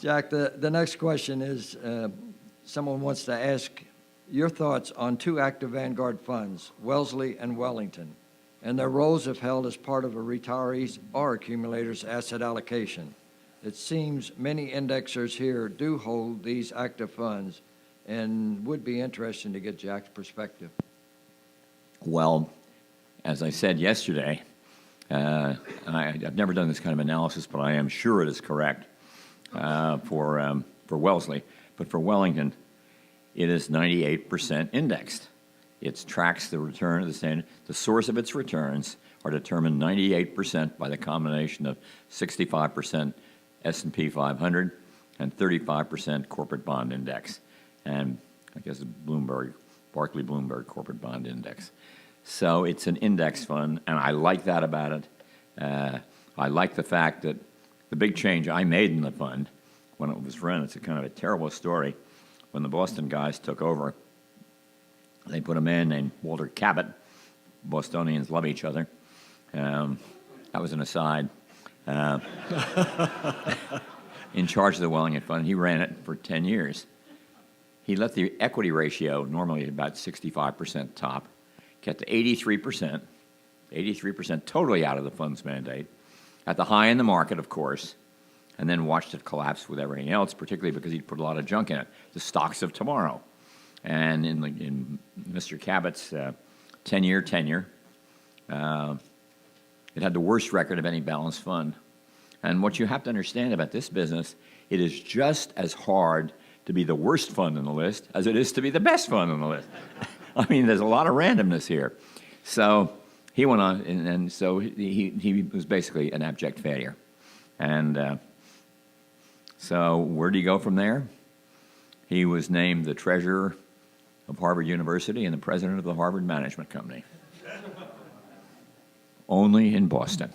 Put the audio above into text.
Jack, the next question is, someone wants to ask your thoughts on two active Vanguard funds, Wellesley and Wellington, and their roles if held as part of a retiree's or accumulator's asset allocation. It seems many indexers here do hold these active funds, and would be interesting to get Jack's perspective. Well, as I said yesterday, I've never done this kind of analysis, but I am sure it is correct for Wellesley. But for Wellington, it is 98% indexed. It tracks the return of the standard. The source of its returns are determined 98% by the combination of 65% S&P 500 and 35% corporate bond index, and I guess Barclay Bloomberg corporate bond index. So it's an index fund, and I like that about it. I like the fact that the big change I made in the fund when it was run, it's a kind of a terrible story. When the Boston guys took over, they put a man named Walter Cabot. Bostonians love each other. That was an aside. In charge of the Wellington Fund. He ran it for 10 years. He let the equity ratio, normally about 65% top, get to 83%, 83% totally out of the fund's mandate, at the high in the market, of course, and then watched it collapse with everything else, particularly because he'd put a lot of junk in it, the stocks of tomorrow. And in Mr. Cabot's 10-year tenure, it had the worst record of any balanced fund. And what you have to understand about this business, it is just as hard to be the worst fund on the list as it is to be the best fund on the list. I mean, there's a lot of randomness here. So he went on, and so he was basically an abject failure. And so where did he go from there? He was named the treasurer of Harvard University and the president of the Harvard Management Company. Only in Boston.